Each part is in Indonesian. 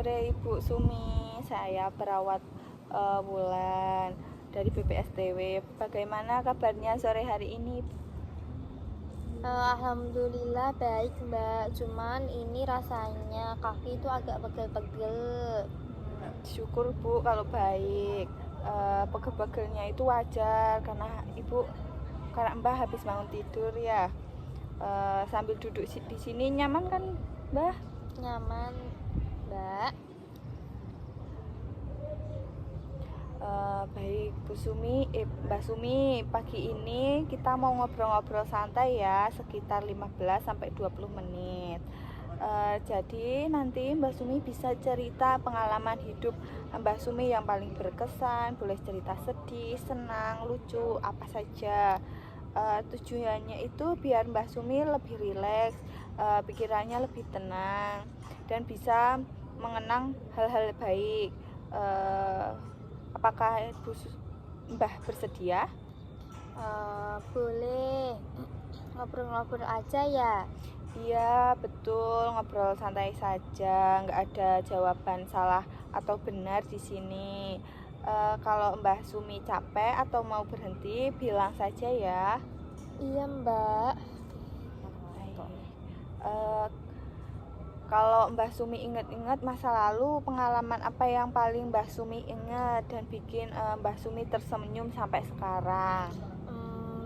sore Ibu Sumi, saya perawat Wulan dari BPSTW. Bagaimana kabarnya sore hari ini? Alhamdulillah baik Mbak, cuman ini rasanya kaki itu agak pegel-pegel. Syukur Bu kalau baik. Pegel-pegelnya itu wajar karena Mbah habis bangun tidur ya. Sambil duduk di sini nyaman kan Mbah? Nyaman Mbak. Baik Mbak Sumi, pagi ini kita mau ngobrol-ngobrol santai ya, sekitar 15-20 menit. Jadi nanti Mbak Sumi bisa cerita pengalaman hidup Mbak Sumi yang paling berkesan, boleh cerita sedih, senang, lucu, apa saja. Tujuannya itu biar Mbak Sumi lebih rileks, pikirannya lebih tenang, dan bisa mengenang hal-hal baik. Apakah Mbah bersedia? Boleh ngobrol-ngobrol aja ya. Iya betul, ngobrol santai saja, nggak ada jawaban salah atau benar di sini. Kalau Mbah Sumi capek atau mau berhenti, bilang saja ya. Iya Mbak. Uh, Kalau Mbah Sumi ingat-ingat masa lalu, pengalaman apa yang paling Mbah Sumi ingat dan bikin Mbah Sumi tersenyum sampai sekarang?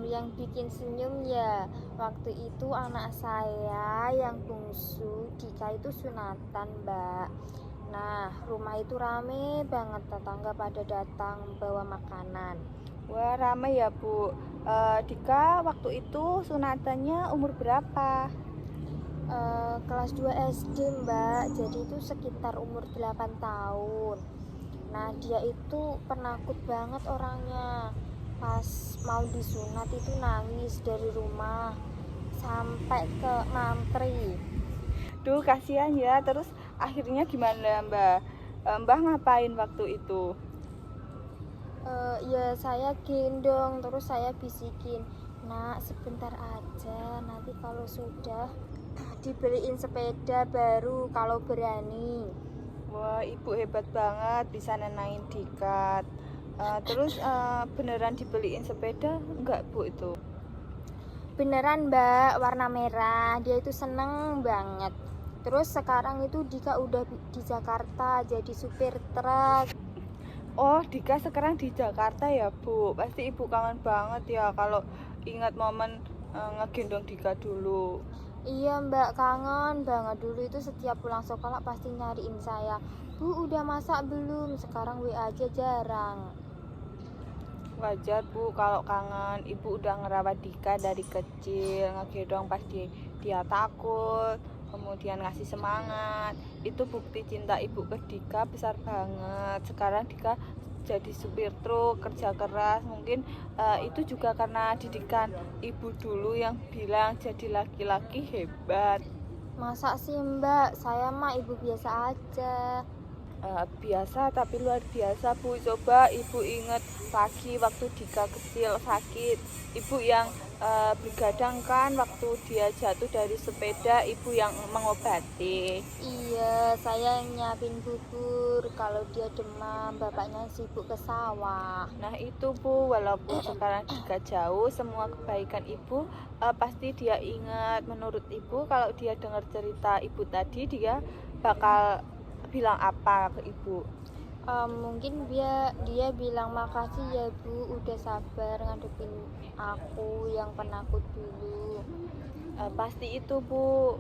Yang bikin senyum ya, waktu itu anak saya yang bungsu Dika itu sunatan Mbak. Nah, rumah itu rame banget, tetangga pada datang bawa makanan. Wah, rame ya Bu. Dika waktu itu sunatannya umur berapa? Kelas 2 SD Mbak, jadi itu sekitar umur 8 tahun. Nah, dia itu penakut banget orangnya. Pas mau disunat itu nangis dari rumah sampai ke mantri. Duh, kasihan ya. Terus akhirnya gimana Mbak? Mbah ngapain waktu itu? Ya saya gendong, terus saya bisikin, "Nak, sebentar aja, nanti kalau sudah dibeliin sepeda baru kalau berani." Wah, ibu hebat banget bisa nenangin Dika. Terus beneran dibeliin sepeda enggak Bu itu? Beneran Mbak, warna merah. Dia itu seneng banget. Terus sekarang itu Dika udah di Jakarta jadi supir truk. Oh, Dika sekarang di Jakarta ya Bu. Pasti ibu kangen banget ya kalau ingat momen ngegendong Dika dulu. Iya Mbak, kangen banget. Dulu itu setiap pulang sekolah pasti nyariin saya, "Bu, udah masak belum?" Sekarang WA aja jarang. Wajar Bu kalau kangen. Ibu udah ngerawat Dika dari kecil, ngegendong pas dia takut, kemudian ngasih semangat. Itu bukti cinta ibu ke Dika besar banget. Sekarang Dika jadi supir truk, kerja keras. Mungkin itu juga karena didikan ibu dulu yang bilang jadi laki-laki hebat. Masa sih Mbak, saya mah ibu biasa aja. Biasa tapi luar biasa Bu. Coba ibu ingat lagi waktu Dika kecil sakit, ibu yang begadang kan waktu dia jatuh dari sepeda, ibu yang mengobati. Iya, saya yang nyiapin bubur. Kalau dia demam, bapaknya sibuk ke sawah. Nah itu Bu, walaupun sekarang Dika jauh, semua kebaikan ibu pasti dia ingat. Menurut ibu, kalau dia dengar cerita ibu tadi, dia bakal bilang apa ke ibu? Mungkin dia bilang, "Makasih ya Bu, udah sabar ngadepin aku yang penakut dulu." Pasti itu Bu.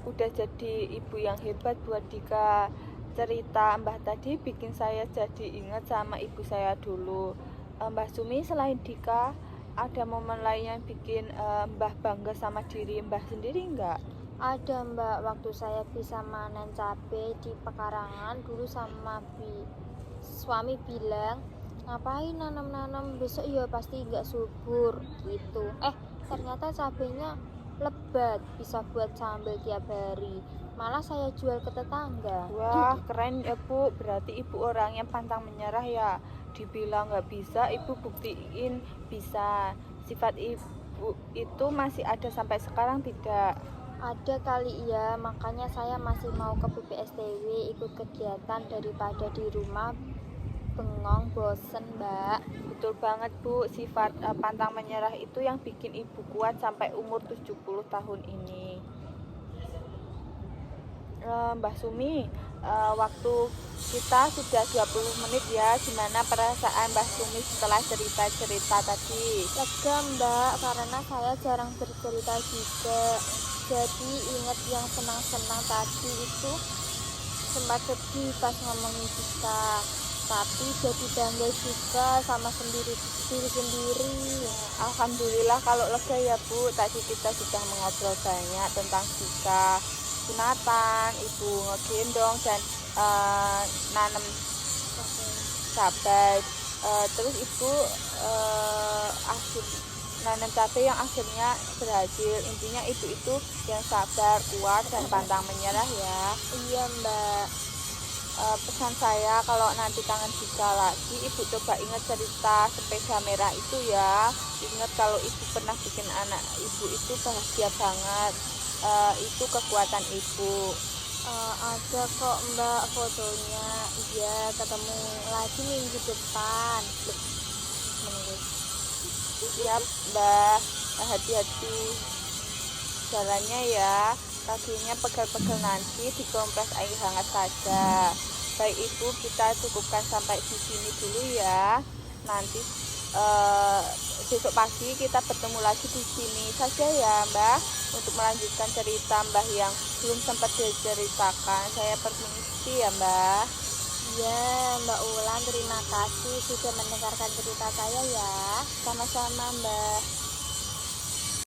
Udah jadi ibu yang hebat buat Dika. Cerita Mbah tadi bikin saya jadi ingat sama ibu saya dulu. Mbah Sumi, selain Dika, ada momen lain yang bikin Mbah bangga sama diri Mbah sendiri enggak? Ada Mbak, waktu saya bisa manen cabai di pekarangan dulu sama suami bilang, "Ngapain nanam-nanam, besok ya pasti nggak subur," gitu. Ternyata cabainya lebat, bisa buat sambal tiap hari. Malah saya jual ke tetangga. Wah, keren ya Bu. Berarti ibu orang yang pantang menyerah ya. Dibilang nggak bisa, ibu buktiin bisa. Sifat ibu itu masih ada sampai sekarang tidak? Ada kali ya, makanya saya masih mau ke BPSTW ikut kegiatan daripada di rumah bengong bosen, Mbak. Betul banget Bu, sifat pantang menyerah itu yang bikin ibu kuat sampai umur 70 tahun ini. Mbah Sumi, waktu kita sudah 20 menit ya. Gimana perasaan Mbah Sumi setelah cerita-cerita tadi? Lega, Mbak, karena saya jarang bercerita juga. Jadi ingat yang senang-senang tadi itu, sempat sedih pas ngomongin kita, tapi jadi bangga juga sama diri sendiri. Alhamdulillah kalau lega ya Bu. Tadi kita sudah mengobrol banyak tentang Jika, sunatan, ibu ngegendong dan nanam cabai. Terus ibu nanam cabai yang akhirnya berhasil. Intinya ibu itu yang sabar, kuat dan pantang menyerah ya. Iya, Mbak. Pesan saya kalau nanti kangen Jika lagi, ibu coba ingat cerita sepeda merah itu ya. Ingat kalau ibu pernah bikin anak ibu itu bahagia banget. Itu kekuatan ibu. Ada kok, Mbak, fotonya. Iya, ketemu lagi minggu depan. Siap Mbah, hati-hati jalannya ya. Kakinya pegel-pegel, nanti dikompres air hangat saja. Baik ibu, kita cukupkan sampai di sini dulu ya. Nanti besok pagi kita bertemu lagi di sini saja ya Mbah, untuk melanjutkan cerita Mbah yang belum sempat diceritakan. Saya permisi ya Mbah. Iya, Mbak Ulan, terima kasih sudah mendengarkan cerita saya ya. Sama-sama Mbah.